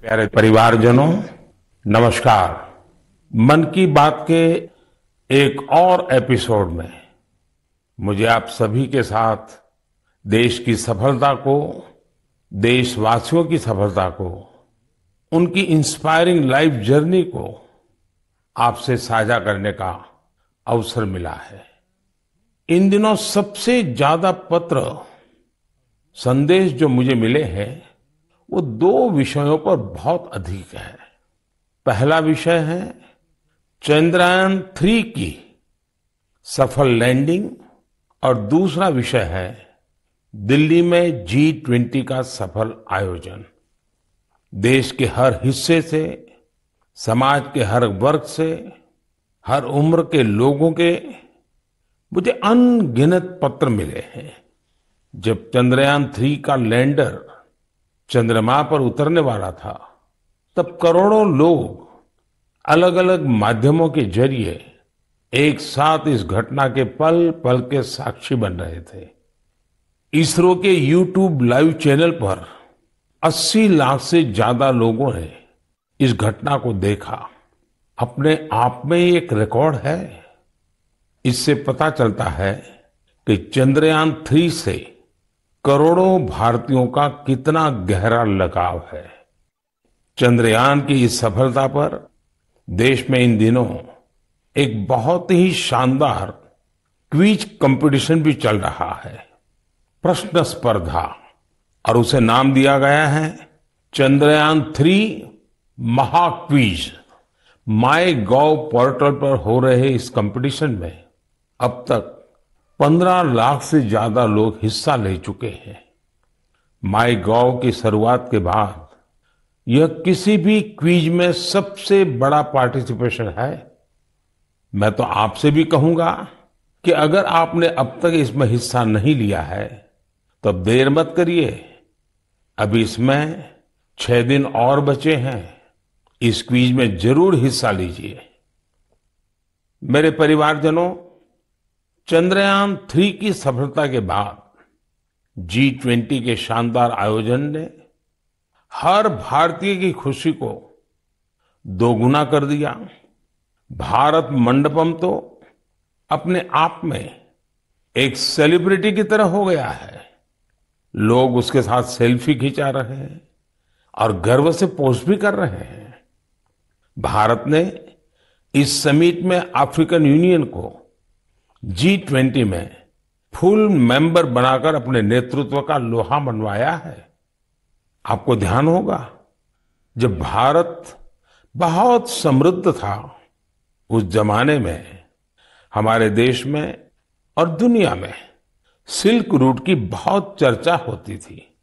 प्यारे परिवारजनों, नमस्कार। मन की बात के एक और एपिसोड में मुझे आप सभी के साथ देश की सफलता को, देशवासियों की सफलता को, उनकी इंस्पायरिंग लाइफ जर्नी को आपसे साझा करने का अवसर मिला है। इन दिनों सबसे ज्यादा पत्र, संदेश जो मुझे मिले हैं वो दो विषयों पर बहुत अधिक है। पहला विषय है चंद्रयान-3 की सफल लैंडिंग और दूसरा विषय है दिल्ली में G20 का सफल आयोजन। देश के हर हिस्से से, समाज के हर वर्ग से, हर उम्र के लोगों के मुझे अनगिनत पत्र मिले हैं। जब चंद्रयान-3 का लैंडर चंद्रमा पर उतरने वाला था, तब करोड़ों लोग अलग अलग माध्यमों के जरिए एक साथ इस घटना के पल पल के साक्षी बन रहे थे। इसरो के YouTube लाइव चैनल पर 80 लाख से ज्यादा लोगों ने इस घटना को देखा। अपने आप में ही एक रिकॉर्ड है। इससे पता चलता है कि चंद्रयान-3 से करोड़ों भारतीयों का कितना गहरा लगाव है। चंद्रयान की इस सफलता पर देश में इन दिनों एक बहुत ही शानदार क्विज कंपटीशन भी चल रहा है, प्रश्न स्पर्धा, और उसे नाम दिया गया है चंद्रयान-3 महाक्विज। माय गॉव पोर्टल पर हो रहे इस कंपटीशन में अब तक 15 लाख से ज्यादा लोग हिस्सा ले चुके हैं। माय गॉव की शुरुआत के बाद यह किसी भी क्विज में सबसे बड़ा पार्टिसिपेशन है। मैं तो आपसे भी कहूंगा कि अगर आपने अब तक इसमें हिस्सा नहीं लिया है तो अब देर मत करिए। अभी इसमें 6 दिन और बचे हैं। इस क्विज में जरूर हिस्सा लीजिए। मेरे परिवारजनों, चंद्रयान-3 की सफलता के बाद G20 के शानदार आयोजन ने हर भारतीय की खुशी को दोगुना कर दिया। भारत मंडपम तो अपने आप में एक सेलिब्रिटी की तरह हो गया है। लोग उसके साथ सेल्फी खिंचा रहे हैं और गर्व से पोस्ट भी कर रहे हैं। भारत ने इस समिट में अफ्रीकन यूनियन को G20 में फुल मेंबर बनाकर अपने नेतृत्व का लोहा मनवाया है। आपको ध्यान होगा, जब भारत बहुत समृद्ध था, उस जमाने में हमारे देश में और दुनिया में सिल्क रूट की बहुत चर्चा होती थी।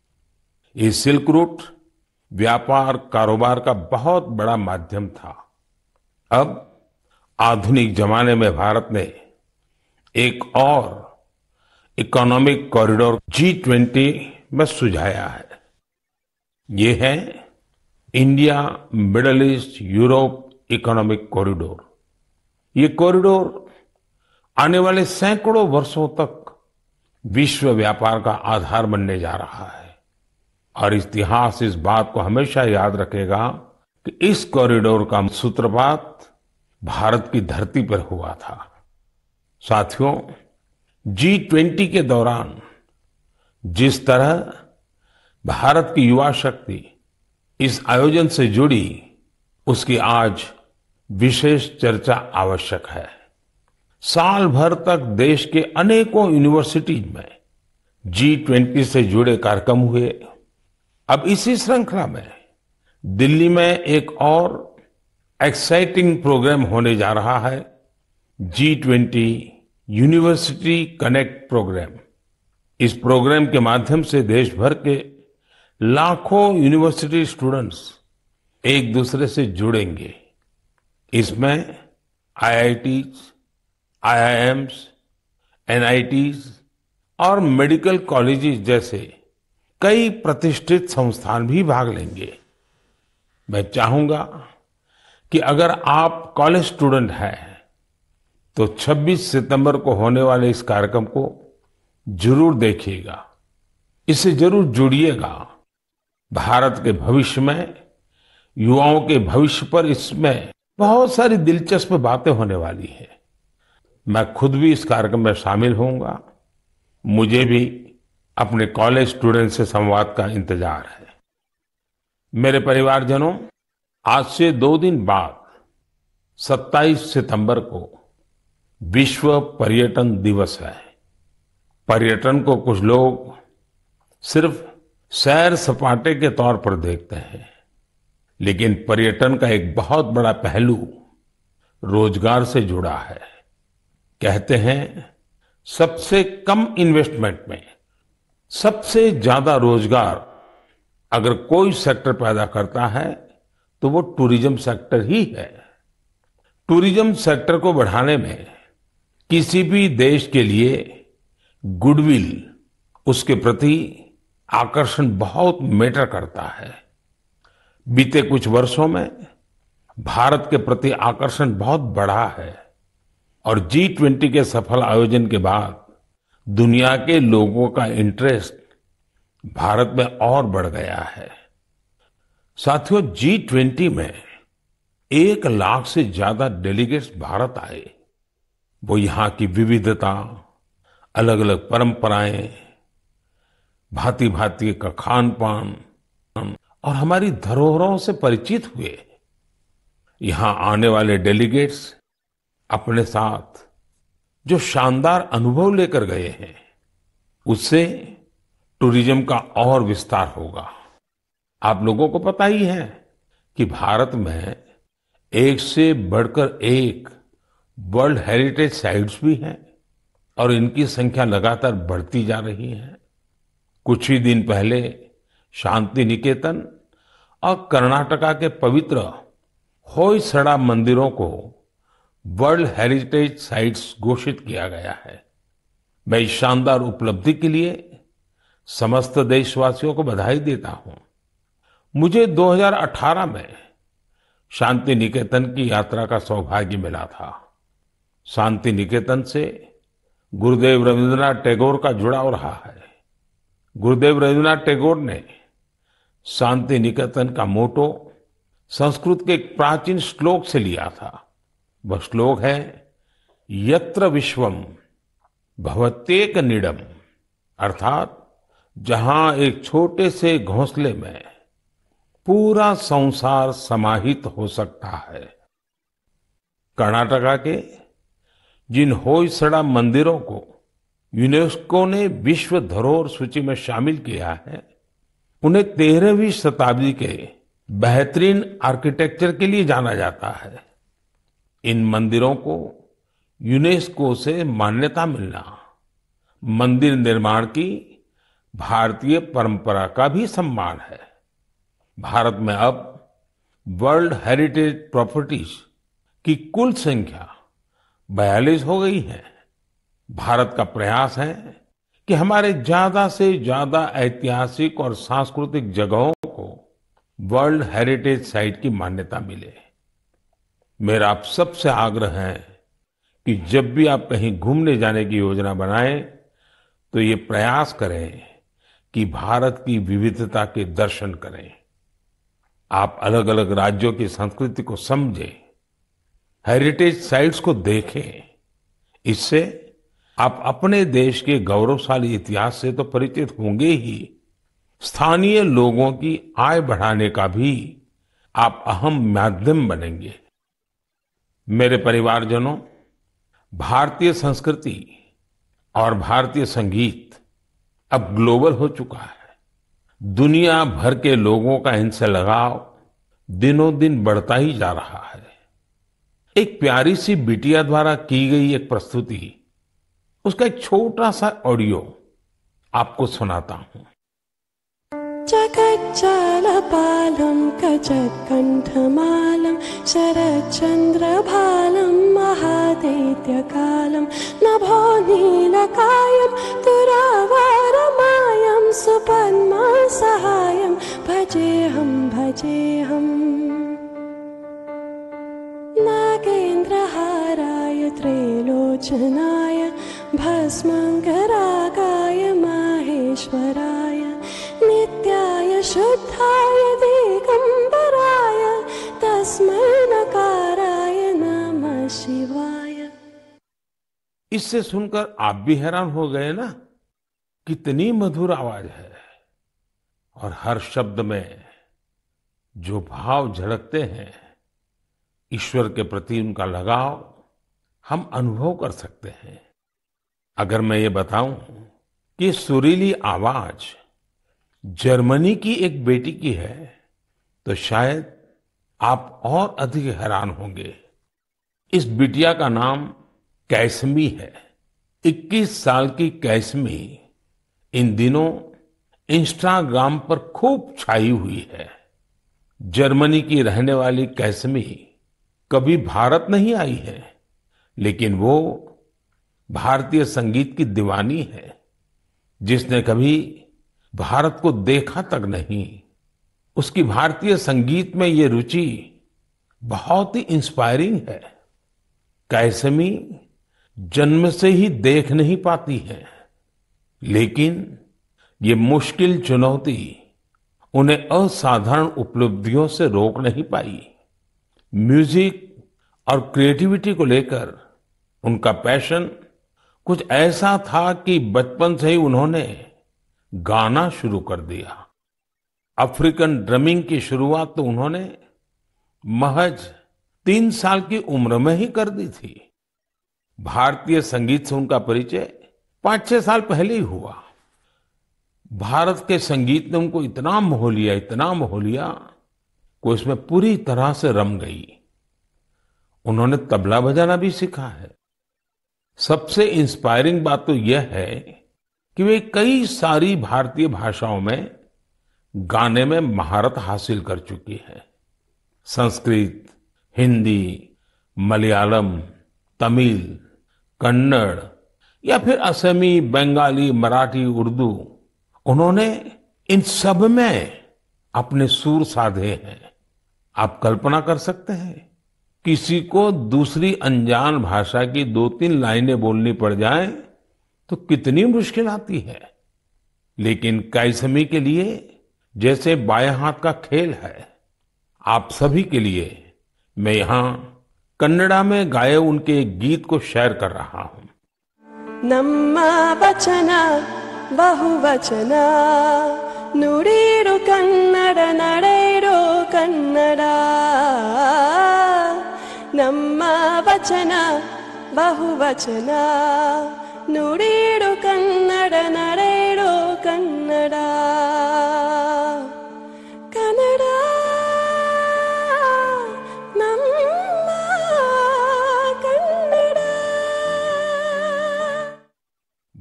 ये सिल्क रूट व्यापार कारोबार का बहुत बड़ा माध्यम था। अब आधुनिक जमाने में भारत ने एक और इकोनॉमिक कॉरिडोर G20 में सुझाया है। ये है India middle east Europe economic corridor. ये कॉरिडोर आने वाले सैकड़ों वर्षों तक विश्व व्यापार का आधार बनने जा रहा है। और इतिहास इस बात को हमेशा याद रखेगा कि इस कॉरिडोर का सूत्रपात भारत की धरती पर हुआ था। साथियों, G20 के दौरान जिस तरह भारत की युवा शक्ति इस आयोजन से जुड़ी, उसकी आज विशेष चर्चा आवश्यक है। साल भर तक देश के अनेकों यूनिवर्सिटीज में G20 से जुड़े कार्यक्रम हुए। अब इसी श्रृंखला में दिल्ली में एक और एक्साइटिंग प्रोग्राम होने जा रहा है, G20 यूनिवर्सिटी कनेक्ट प्रोग्राम। इस प्रोग्राम के माध्यम से देश भर के लाखों यूनिवर्सिटी स्टूडेंट्स एक दूसरे से जुड़ेंगे। इसमें IITs, IIMs, NITs और मेडिकल कॉलेजेस जैसे कई प्रतिष्ठित संस्थान भी भाग लेंगे। मैं चाहूंगा कि अगर आप कॉलेज स्टूडेंट हैं तो 26 सितंबर को होने वाले इस कार्यक्रम को जरूर देखिएगा, इससे जरूर जुड़िएगा। भारत के भविष्य में युवाओं के भविष्य पर इसमें बहुत सारी दिलचस्प बातें होने वाली है। मैं खुद भी इस कार्यक्रम में शामिल होऊंगा। मुझे भी अपने कॉलेज स्टूडेंट से संवाद का इंतजार है। मेरे परिवारजनों, आज से 2 दिन बाद 27 सितंबर को विश्व पर्यटन दिवस है। पर्यटन को कुछ लोग सिर्फ सैर सपाटे के तौर पर देखते हैं, लेकिन पर्यटन का एक बहुत बड़ा पहलू रोजगार से जुड़ा है। कहते हैं सबसे कम इन्वेस्टमेंट में सबसे ज्यादा रोजगार अगर कोई सेक्टर पैदा करता है तो वो टूरिज्म सेक्टर ही है। टूरिज्म सेक्टर को बढ़ाने में किसी भी देश के लिए गुडविल, उसके प्रति आकर्षण बहुत मैटर करता है। बीते कुछ वर्षों में भारत के प्रति आकर्षण बहुत बढ़ा है और G20 के सफल आयोजन के बाद दुनिया के लोगों का इंटरेस्ट भारत में और बढ़ गया है। साथियों, G20 में 1 लाख से ज्यादा डेलीगेट्स भारत आए। वो यहाँ की विविधता, अलग अलग परंपराएं, भांति भांति का खान पान और हमारी धरोहरों से परिचित हुए। यहाँ आने वाले डेलीगेट्स अपने साथ जो शानदार अनुभव लेकर गए हैं, उससे टूरिज्म का और विस्तार होगा। आप लोगों को पता ही है कि भारत में एक से बढ़कर एक वर्ल्ड हेरिटेज साइट्स भी हैं और इनकी संख्या लगातार बढ़ती जा रही है। कुछ ही दिन पहले शांति निकेतन और कर्नाटका के पवित्र होयसड़ा मंदिरों को वर्ल्ड हेरिटेज साइट्स घोषित किया गया है। मैं इस शानदार उपलब्धि के लिए समस्त देशवासियों को बधाई देता हूं। मुझे 2018 में शांति निकेतन की यात्रा का सौभाग्य मिला था। शांति निकेतन से गुरुदेव रविंद्रनाथ टैगोर का जुड़ाव रहा है। गुरुदेव रविंद्रनाथ टैगोर ने शांति निकेतन का मोटो संस्कृत के एक प्राचीन श्लोक से लिया था। वह श्लोक है, यत्र विश्वम भवत्येक नीडम, अर्थात जहां एक छोटे से घोंसले में पूरा संसार समाहित हो सकता है। कर्नाटका के जिन होयसड़ा मंदिरों को यूनेस्को ने विश्व धरोहर सूची में शामिल किया है, उन्हें 13वीं शताब्दी के बेहतरीन आर्किटेक्चर के लिए जाना जाता है। इन मंदिरों को यूनेस्को से मान्यता मिलना मंदिर निर्माण की भारतीय परंपरा का भी सम्मान है। भारत में अब वर्ल्ड हेरिटेज प्रॉपर्टीज की कुल संख्या 42 हो गई है। भारत का प्रयास है कि हमारे ज्यादा से ज्यादा ऐतिहासिक और सांस्कृतिक जगहों को वर्ल्ड हेरिटेज साइट की मान्यता मिले। मेरा आप सबसे आग्रह है कि जब भी आप कहीं घूमने जाने की योजना बनाएं तो ये प्रयास करें कि भारत की विविधता के दर्शन करें। आप अलग अलग राज्यों की संस्कृति को समझें, हेरिटेज साइट्स को देखें। इससे आप अपने देश के गौरवशाली इतिहास से तो परिचित होंगे ही, स्थानीय लोगों की आय बढ़ाने का भी आप अहम माध्यम बनेंगे। मेरे परिवारजनों, भारतीय संस्कृति और भारतीय संगीत अब ग्लोबल हो चुका है। दुनिया भर के लोगों का इनसे लगाव दिनों दिन बढ़ता ही जा रहा है। एक प्यारी सी बिटिया द्वारा की गई एक प्रस्तुति, उसका एक छोटा सा ऑडियो आपको सुनाता हूं। जगज्जालपालं कजत्कण्ठमालं शरच्चन्द्रभालं महादैत्यकालं नभो नीलकायं तुरावरमायं सुपद्मसहायं भजेऽहं भजेऽहम्। नागेन्द्रहाराय त्रैलोचनाय भस्मङ्गरागाय माहेश्वराय नित्याय शुद्धाय दिगम्बराय इससे सुनकर आप भी हैरान हो गए ना, कितनी मधुर आवाज है और हर शब्द में जो भाव झलकते हैं, ईश्वर के प्रति उनका लगाव हम अनुभव कर सकते हैं। अगर मैं ये बताऊं कि सुरीली आवाज जर्मनी की एक बेटी की है, तो शायद आप और अधिक हैरान होंगे। इस बिटिया का नाम कैसमी है। 21 साल की कैसमी इन दिनों इंस्टाग्राम पर खूब छाई हुई है। जर्मनी की रहने वाली कैसमी कभी भारत नहीं आई है, लेकिन वो भारतीय संगीत की दीवानी है, जिसने कभी भारत को देखा तक नहीं। उसकी भारतीय संगीत में ये रुचि बहुत ही इंस्पायरिंग है। कैसमी जन्म से ही देख नहीं पाती है, लेकिन ये मुश्किल चुनौती उन्हें असाधारण उपलब्धियों से रोक नहीं पाई। म्यूजिक और क्रिएटिविटी को लेकर उनका पैशन कुछ ऐसा था कि बचपन से ही उन्होंने गाना शुरू कर दिया। अफ्रीकन ड्रमिंग की शुरुआत तो उन्होंने महज 3 साल की उम्र में ही कर दी थी। भारतीय संगीत से उनका परिचय 5-6 साल पहले ही हुआ। भारत के संगीत ने उनको इतना मोह लिया कि उसमें पूरी तरह से रम गई। उन्होंने तबला बजाना भी सीखा है। सबसे इंस्पायरिंग बात तो यह है कि वे कई सारी भारतीय भाषाओं में गाने में महारत हासिल कर चुकी है। संस्कृत, हिंदी, मलयालम, तमिल, कन्नड़ या फिर असमी, बंगाली, मराठी, उर्दू, उन्होंने इन सब में अपने सुर साधे हैं। आप कल्पना कर सकते हैं, किसी को दूसरी अनजान भाषा की 2-3 लाइनें बोलनी पड़ जाएं तो कितनी मुश्किल आती है। लेकिन कैसमी के लिए जैसे बाएं हाथ का खेल है। आप सभी के लिए मैं यहाँ कन्नड़ा में गाए उनके एक गीत को शेयर कर रहा हूँ। नम्मा वचन बहुवचन नुडीरु कन्नड नडेरु कन्नड नम्मा वचन बहुवचन नुडीरु कन्नड नडेरु कन्नड कन्नड नम्मा कन्नड।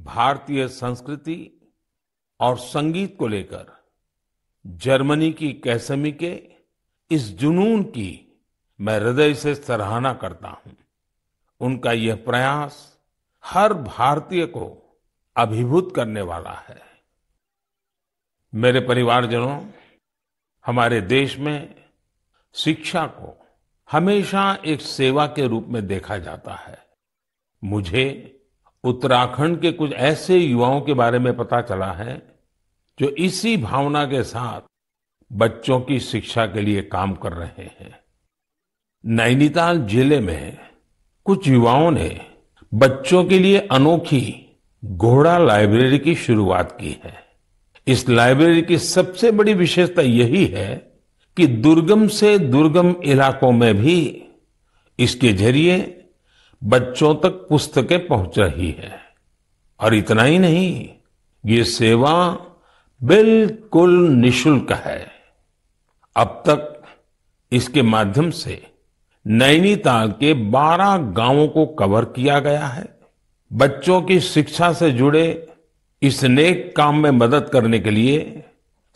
भारतीय संस्कृति और संगीत को लेकर जर्मनी की कैसमी के इस जुनून की मैं हृदय से सराहना करता हूं। उनका यह प्रयास हर भारतीय को अभिभूत करने वाला है। मेरे परिवारजनों, हमारे देश में शिक्षा को हमेशा एक सेवा के रूप में देखा जाता है। मुझे उत्तराखंड के कुछ ऐसे युवाओं के बारे में पता चला है जो इसी भावना के साथ बच्चों की शिक्षा के लिए काम कर रहे हैं। नैनीताल जिले में कुछ युवाओं ने बच्चों के लिए अनोखी घोड़ा लाइब्रेरी की शुरुआत की है। इस लाइब्रेरी की सबसे बड़ी विशेषता यही है कि दुर्गम से दुर्गम इलाकों में भी इसके जरिए बच्चों तक पुस्तकें पहुंच रही है। और इतना ही नहीं, ये सेवा बिल्कुल निशुल्क है। अब तक इसके माध्यम से नैनीताल के 12 गांवों को कवर किया गया है। बच्चों की शिक्षा से जुड़े इस नेक काम में मदद करने के लिए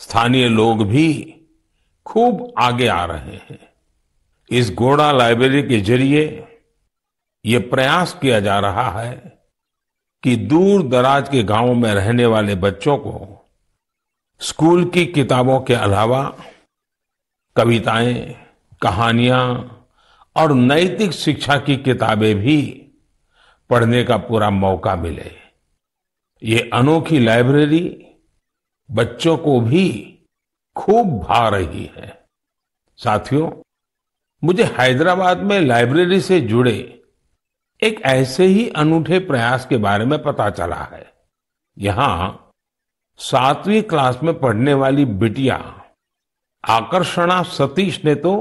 स्थानीय लोग भी खूब आगे आ रहे हैं। इस घोड़ा लाइब्रेरी के जरिए ये प्रयास किया जा रहा है कि दूर दराज के गांवों में रहने वाले बच्चों को स्कूल की किताबों के अलावा कविताएं, कहानियां और नैतिक शिक्षा की किताबें भी पढ़ने का पूरा मौका मिले। ये अनोखी लाइब्रेरी बच्चों को भी खूब भा रही है। साथियों, मुझे हैदराबाद में लाइब्रेरी से जुड़े एक ऐसे ही अनूठे प्रयास के बारे में पता चला है। यहाँ 7वीं क्लास में पढ़ने वाली बिटिया आकर्षणा सतीश ने तो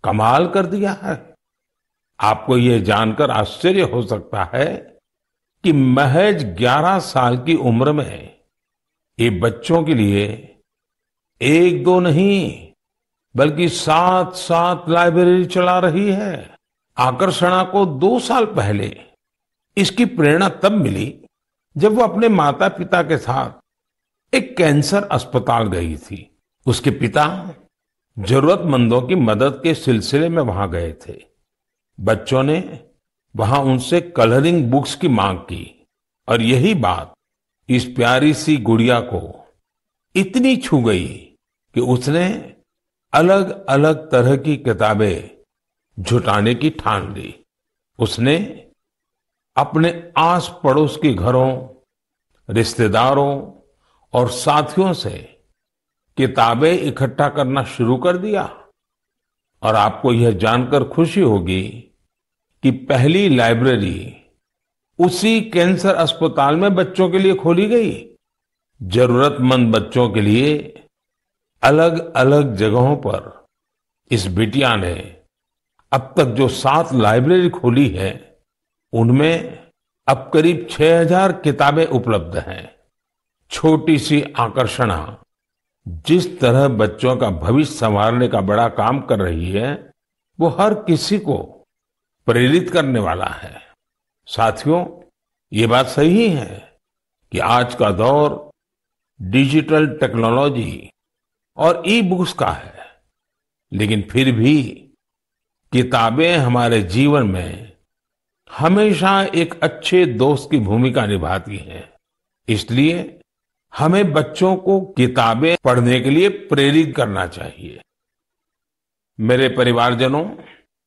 कमाल कर दिया है। आपको यह जानकर आश्चर्य हो सकता है कि महज 11 साल की उम्र में ये बच्चों के लिए एक दो नहीं बल्कि 7 लाइब्रेरी चला रही है। आकर्षणा को 2 साल पहले इसकी प्रेरणा तब मिली जब वो अपने माता पिता के साथ एक कैंसर अस्पताल गई थी। उसके पिता जरूरतमंदों की मदद के सिलसिले में वहां गए थे। बच्चों ने वहां उनसे कलरिंग बुक्स की मांग की और यही बात इस प्यारी सी गुड़िया को इतनी छू गई कि उसने अलग अलग तरह की किताबें जुटाने की ठान ली। उसने अपने आस पड़ोस के घरों, रिश्तेदारों और साथियों से किताबें इकट्ठा करना शुरू कर दिया। और आपको यह जानकर खुशी होगी कि पहली लाइब्रेरी उसी कैंसर अस्पताल में बच्चों के लिए खोली गई। जरूरतमंद बच्चों के लिए अलग अलग जगहों पर इस बिटिया ने अब तक जो 7 लाइब्रेरी खोली है उनमें अब करीब 6000 किताबें उपलब्ध हैं। छोटी सी आकर्षणा जिस तरह बच्चों का भविष्य संवारने का बड़ा काम कर रही है वो हर किसी को प्रेरित करने वाला है। साथियों, ये बात सही है कि आज का दौर डिजिटल टेक्नोलॉजी और ई बुक्स का है, लेकिन फिर भी किताबें हमारे जीवन में हमेशा एक अच्छे दोस्त की भूमिका निभाती हैं। इसलिए हमें बच्चों को किताबें पढ़ने के लिए प्रेरित करना चाहिए। मेरे परिवारजनों,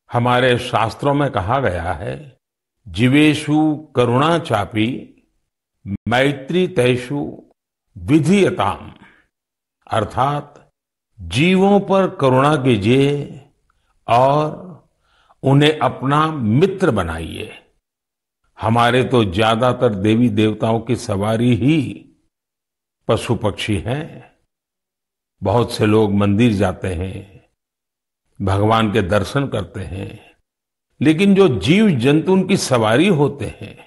हमारे शास्त्रों में कहा गया है, जीवेषु करुणा चापी मैत्री तैषु विधीयताम, अर्थात जीवों पर करुणा कीजिए और उन्हें अपना मित्र बनाइए। हमारे तो ज्यादातर देवी देवताओं की सवारी ही पशु पक्षी हैं। बहुत से लोग मंदिर जाते हैं, भगवान के दर्शन करते हैं, लेकिन जो जीव जंतु उनकी सवारी होते हैं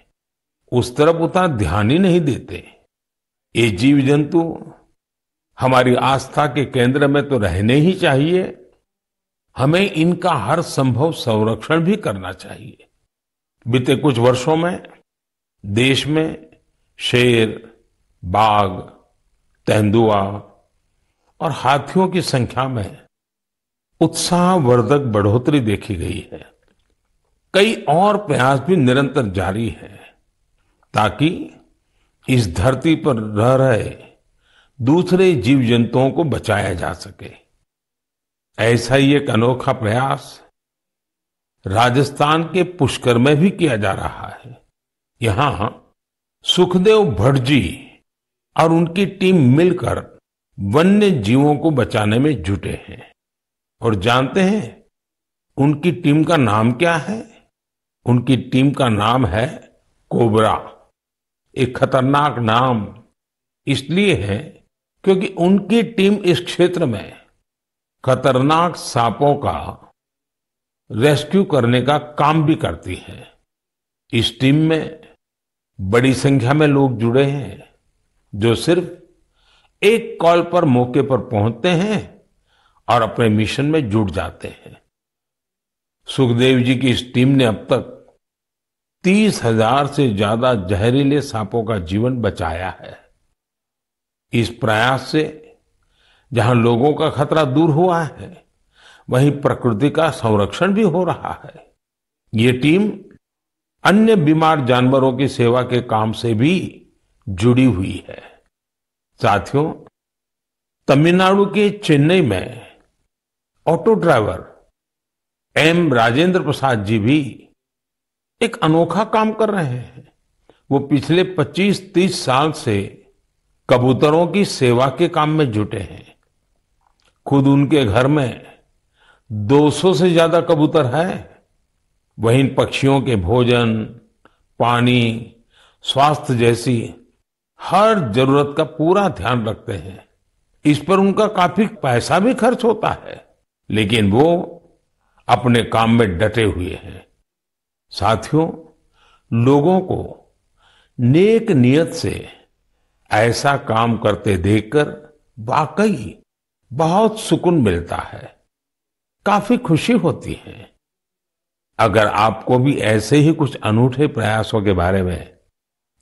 उस तरफ उतना ध्यान ही नहीं देते। ये जीव जंतु हमारी आस्था के केंद्र में तो रहने ही चाहिए, हमें इनका हर संभव संरक्षण भी करना चाहिए। बीते कुछ वर्षों में देश में शेर, बाघ, तेंदुआ और हाथियों की संख्या में उत्साहवर्धक बढ़ोतरी देखी गई है। कई और प्रयास भी निरंतर जारी हैं ताकि इस धरती पर रह रहे दूसरे जीव जंतुओं को बचाया जा सके। ऐसा ही एक अनोखा प्रयास राजस्थान के पुष्कर में भी किया जा रहा है। यहां सुखदेव भट्ट जी और उनकी टीम मिलकर वन्य जीवों को बचाने में जुटे हैं। और जानते हैं उनकी टीम का नाम क्या है? उनकी टीम का नाम है कोबरा। एक खतरनाक नाम इसलिए है क्योंकि उनकी टीम इस क्षेत्र में खतरनाक सांपों का रेस्क्यू करने का काम भी करती है। इस टीम में बड़ी संख्या में लोग जुड़े हैं जो सिर्फ एक कॉल पर मौके पर पहुंचते हैं और अपने मिशन में जुट जाते हैं। सुखदेव जी की इस टीम ने अब तक 30,000 से ज्यादा जहरीले सांपों का जीवन बचाया है। इस प्रयास से जहां लोगों का खतरा दूर हुआ है, वहीं प्रकृति का संरक्षण भी हो रहा है। ये टीम अन्य बीमार जानवरों की सेवा के काम से भी जुड़ी हुई है। साथियों, तमिलनाडु के चेन्नई में auto driver M Rajendra Prasad ji भी एक अनोखा काम कर रहे हैं। वो पिछले 25-30 साल से कबूतरों की सेवा के काम में जुटे हैं। खुद उनके घर में 200 से ज्यादा कबूतर हैं। वह इन पक्षियों के भोजन, पानी, स्वास्थ्य जैसी हर जरूरत का पूरा ध्यान रखते हैं। इस पर उनका काफी पैसा भी खर्च होता है, लेकिन वो अपने काम में डटे हुए हैं। साथियों, लोगों को नेक नियत से ऐसा काम करते देखकर वाकई बहुत सुकून मिलता है, काफी खुशी होती है। अगर आपको भी ऐसे ही कुछ अनूठे प्रयासों के बारे में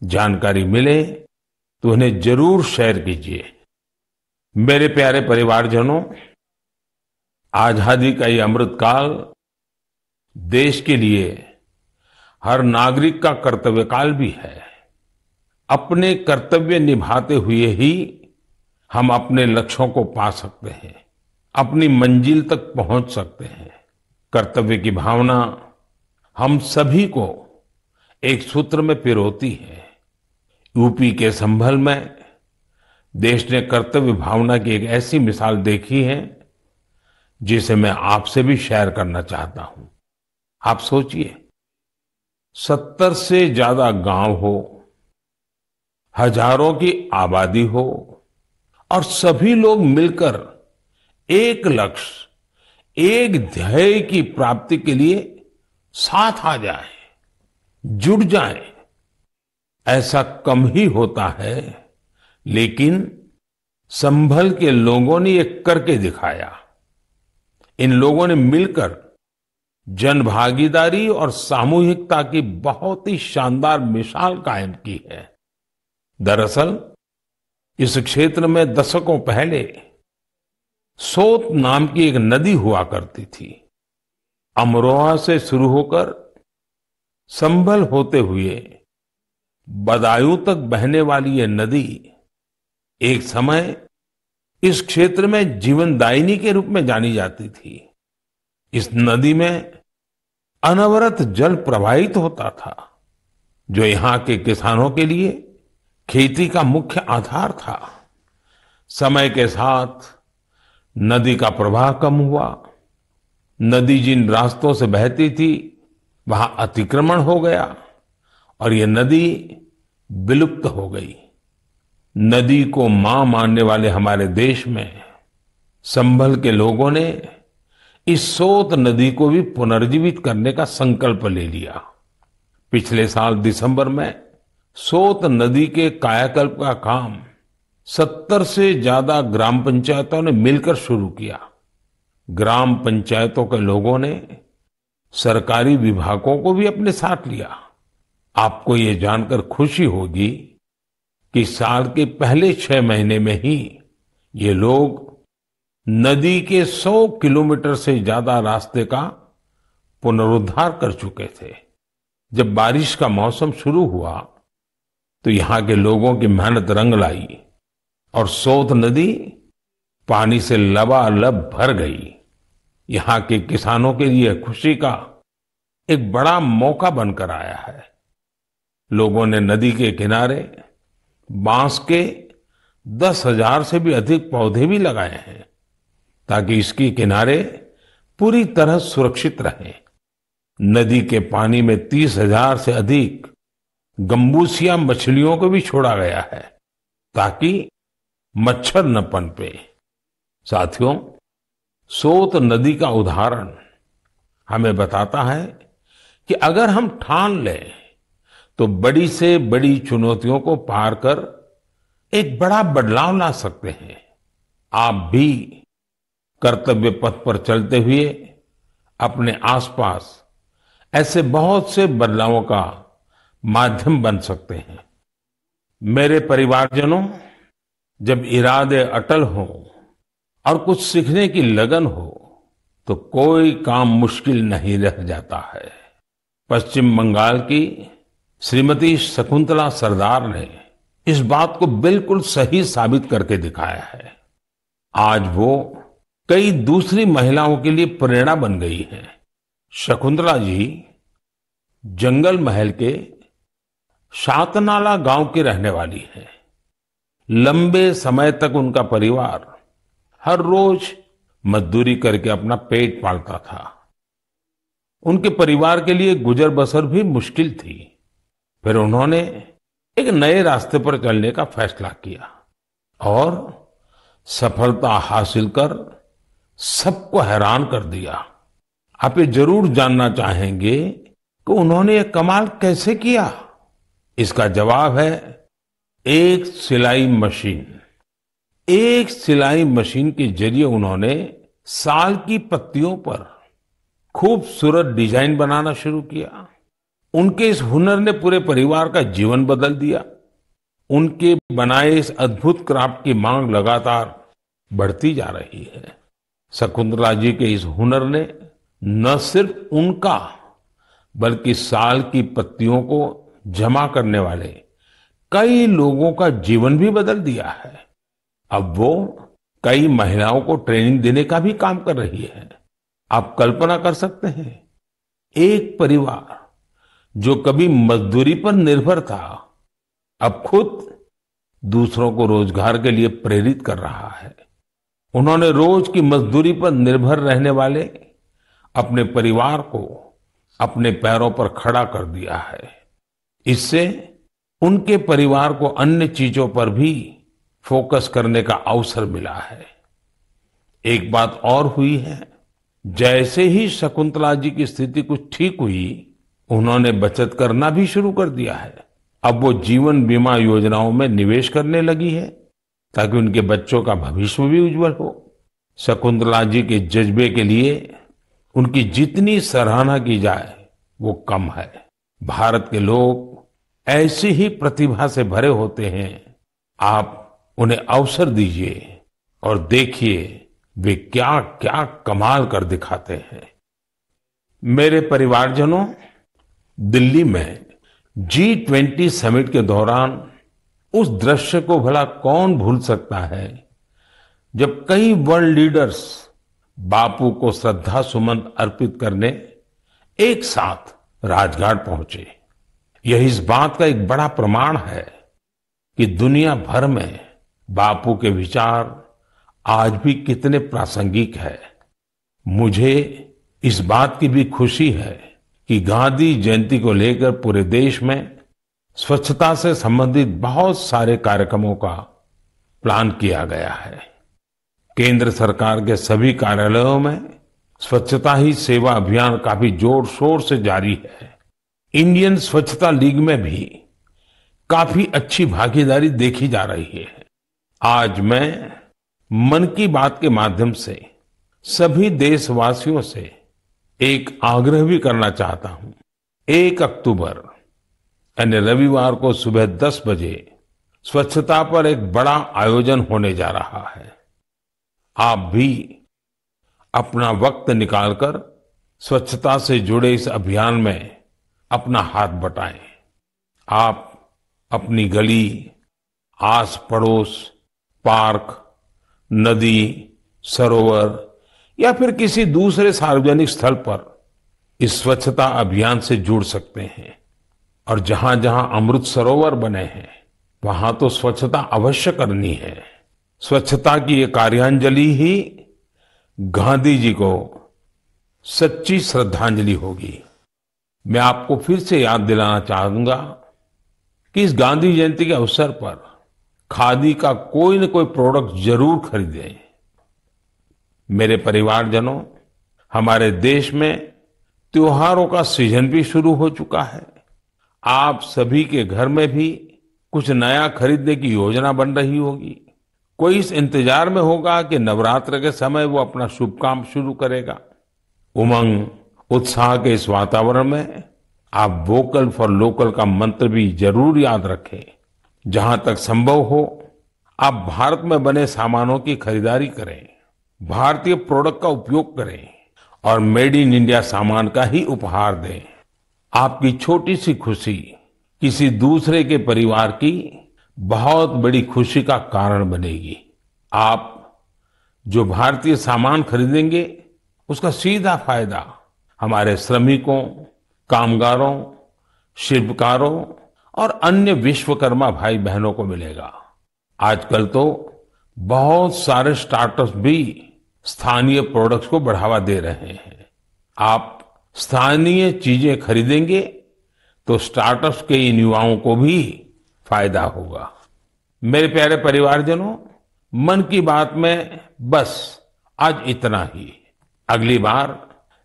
जानकारी मिले तो उन्हें जरूर शेयर कीजिए। मेरे प्यारे परिवारजनों, आजादी का ये अमृतकाल देश के लिए हर नागरिक का कर्तव्य काल भी है। अपने कर्तव्य निभाते हुए ही हम अपने लक्ष्यों को पा सकते हैं, अपनी मंजिल तक पहुंच सकते हैं। कर्तव्य की भावना हम सभी को एक सूत्र में पिरोती है। यूपी के संभल में देश ने कर्तव्य भावना की एक ऐसी मिसाल देखी है जिसे मैं आपसे भी शेयर करना चाहता हूं। आप सोचिए, 70 से ज्यादा गांव हो, हजारों की आबादी हो और सभी लोग मिलकर एक लक्ष्य, एक ध्येय की प्राप्ति के लिए साथ आ जाए, जुट जाए। ऐसा कम ही होता है, लेकिन संभल के लोगों ने ये करके दिखाया। इन लोगों ने मिलकर जन भागीदारी और सामूहिकता की बहुत ही शानदार मिसाल कायम की है। दरअसल इस क्षेत्र में दशकों पहले सोत नाम की एक नदी हुआ करती थी। अमरोहा से शुरू होकर संभल होते हुए बदायूं तक बहने वाली ये नदी एक समय इस क्षेत्र में जीवनदायिनी के रूप में जानी जाती थी। इस नदी में अनवरत जल प्रवाहित होता था, जो यहाँ के किसानों के लिए खेती का मुख्य आधार था। समय के साथ नदी का प्रवाह कम हुआ। नदी जिन रास्तों से बहती थी वहां अतिक्रमण हो गया और ये नदी विलुप्त हो गई। नदी को मां मानने वाले हमारे देश में संभल के लोगों ने इस सोत नदी को भी पुनर्जीवित करने का संकल्प ले लिया। पिछले साल दिसंबर में सोत नदी के कायाकल्प का काम 70 से ज्यादा ग्राम पंचायतों ने मिलकर शुरू किया। ग्राम पंचायतों के लोगों ने सरकारी विभागों को भी अपने साथ लिया। आपको ये जानकर खुशी होगी कि साल के पहले 6 महीने में ही ये लोग नदी के 100 किलोमीटर से ज्यादा रास्ते का पुनरुद्धार कर चुके थे। जब बारिश का मौसम शुरू हुआ तो यहाँ के लोगों की मेहनत रंग लाई और सोत नदी पानी से लबालब भर गई। यहाँ के किसानों के लिए खुशी का एक बड़ा मौका बनकर आया है। लोगों ने नदी के किनारे बांस के 10,000 से भी अधिक पौधे भी लगाए हैं ताकि इसके किनारे पूरी तरह सुरक्षित रहें। नदी के पानी में 30,000 से अधिक गंबूसिया मछलियों को भी छोड़ा गया है ताकि मच्छर न पनपे। साथियों, सोत नदी का उदाहरण हमें बताता है कि अगर हम ठान लें तो बड़ी से बड़ी चुनौतियों को पार कर एक बड़ा बदलाव ला सकते हैं। आप भी कर्तव्य पथ पर चलते हुए अपने आसपास ऐसे बहुत से बदलावों का माध्यम बन सकते हैं। मेरे परिवारजनों, जब इरादे अटल हो और कुछ सीखने की लगन हो तो कोई काम मुश्किल नहीं रह जाता है। पश्चिम बंगाल की श्रीमती शकुंतला सरदार ने इस बात को बिल्कुल सही साबित करके दिखाया है। आज वो कई दूसरी महिलाओं के लिए प्रेरणा बन गई है। शकुंतला जी जंगल महल के शातनाला गांव की रहने वाली है। लंबे समय तक उनका परिवार हर रोज मजदूरी करके अपना पेट पालता था। उनके परिवार के लिए गुजर बसर भी मुश्किल थी। फिर उन्होंने एक नए रास्ते पर चलने का फैसला किया और सफलता हासिल कर सबको हैरान कर दिया। आप ये जरूर जानना चाहेंगे कि उन्होंने ये कमाल कैसे किया। इसका जवाब है एक सिलाई मशीन। एक सिलाई मशीन के जरिए उन्होंने साल की पत्तियों पर खूबसूरत डिजाइन बनाना शुरू किया। उनके इस हुनर ने पूरे परिवार का जीवन बदल दिया। उनके बनाए इस अद्भुत क्राफ्ट की मांग लगातार बढ़ती जा रही है। शकुंतला जी के इस हुनर ने न सिर्फ उनका बल्कि साल की पत्तियों को जमा करने वाले कई लोगों का जीवन भी बदल दिया है। अब वो कई महिलाओं को ट्रेनिंग देने का भी काम कर रही है। आप कल्पना कर सकते हैं, एक परिवार जो कभी मजदूरी पर निर्भर था अब खुद दूसरों को रोजगार के लिए प्रेरित कर रहा है। उन्होंने रोज की मजदूरी पर निर्भर रहने वाले अपने परिवार को अपने पैरों पर खड़ा कर दिया है। इससे उनके परिवार को अन्य चीजों पर भी फोकस करने का अवसर मिला है। एक बात और हुई है, जैसे ही शकुंतला जी की स्थिति कुछ ठीक हुई, उन्होंने बचत करना भी शुरू कर दिया है। अब वो जीवन बीमा योजनाओं में निवेश करने लगी है ताकि उनके बच्चों का भविष्य भी उज्जवल हो। शकुंतला जी के जज्बे के लिए उनकी जितनी सराहना की जाए वो कम है। भारत के लोग ऐसी ही प्रतिभा से भरे होते हैं। आप उन्हें अवसर दीजिए और देखिए वे क्या क्या कमाल कर दिखाते हैं। मेरे परिवारजनों, दिल्ली में G20 समिट के दौरान उस दृश्य को भला कौन भूल सकता है जब कई वर्ल्ड लीडर्स बापू को श्रद्धा सुमन अर्पित करने एक साथ राजघाट पहुंचे। यह इस बात का एक बड़ा प्रमाण है कि दुनिया भर में बापू के विचार आज भी कितने प्रासंगिक है। मुझे इस बात की भी खुशी है कि गांधी जयंती को लेकर पूरे देश में स्वच्छता से संबंधित बहुत सारे कार्यक्रमों का प्लान किया गया है। केंद्र सरकार के सभी कार्यालयों में स्वच्छता ही सेवा अभियान काफी जोर शोर से जारी है। इंडियन स्वच्छता लीग में भी काफी अच्छी भागीदारी देखी जा रही है। आज मैं मन की बात के माध्यम से सभी देशवासियों से एक आग्रह भी करना चाहता हूं। 1 अक्टूबर यानी रविवार को सुबह 10 बजे स्वच्छता पर एक बड़ा आयोजन होने जा रहा है। आप भी अपना वक्त निकालकर स्वच्छता से जुड़े इस अभियान में अपना हाथ बटाएं। आप अपनी गली, आस पड़ोस, पार्क, नदी, सरोवर या फिर किसी दूसरे सार्वजनिक स्थल पर इस स्वच्छता अभियान से जुड़ सकते हैं। और जहां जहां अमृत सरोवर बने हैं वहां तो स्वच्छता अवश्य करनी है। स्वच्छता की ये कार्यांजलि ही गांधी जी को सच्ची श्रद्धांजलि होगी। मैं आपको फिर से याद दिलाना चाहूंगा कि इस गांधी जयंती के अवसर पर खादी का कोई न कोई प्रोडक्ट जरूर खरीदें। मेरे परिवारजनों, हमारे देश में त्योहारों का सीजन भी शुरू हो चुका है। आप सभी के घर में भी कुछ नया खरीदने की योजना बन रही होगी। कोई इस इंतजार में होगा कि नवरात्र के समय वो अपना शुभ काम शुरू करेगा। उमंग, उत्साह के इस वातावरण में आप वोकल फॉर लोकल का मंत्र भी जरूर याद रखें। जहां तक संभव हो आप भारत में बने सामानों की खरीदारी करें, भारतीय प्रोडक्ट का उपयोग करें और मेड इन इंडिया सामान का ही उपहार दें। आपकी छोटी सी खुशी किसी दूसरे के परिवार की बहुत बड़ी खुशी का कारण बनेगी। आप जो भारतीय सामान खरीदेंगे उसका सीधा फायदा हमारे श्रमिकों, कामगारों, शिल्पकारों और अन्य विश्वकर्मा भाई बहनों को मिलेगा। आजकल तो बहुत सारे स्टार्टअप्स भी स्थानीय प्रोडक्ट्स को बढ़ावा दे रहे हैं। आप स्थानीय चीजें खरीदेंगे तो स्टार्टअप्स के इन युवाओं को भी फायदा होगा। मेरे प्यारे परिवारजनों, मन की बात में बस आज इतना ही। अगली बार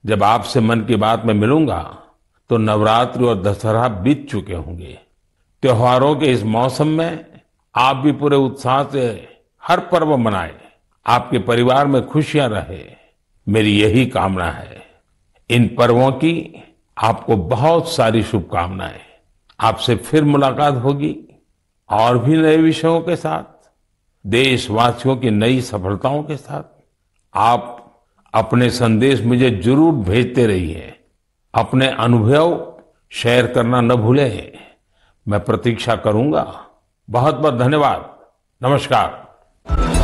जब आपसे मन की बात में मिलूंगा तो नवरात्रि और दशहरा बीत चुके होंगे। त्योहारों के इस मौसम में आप भी पूरे उत्साह से हर पर्व मनाएं, आपके परिवार में खुशियां रहे, मेरी यही कामना है। इन पर्वों की आपको बहुत सारी शुभकामनाएं। आपसे फिर मुलाकात होगी और भी नए विषयों के साथ, देशवासियों की नई सफलताओं के साथ। आप अपने संदेश मुझे जरूर भेजते रहिए, अपने अनुभव शेयर करना न भूलें। मैं प्रतीक्षा करूंगा। बहुत बहुत धन्यवाद। नमस्कार।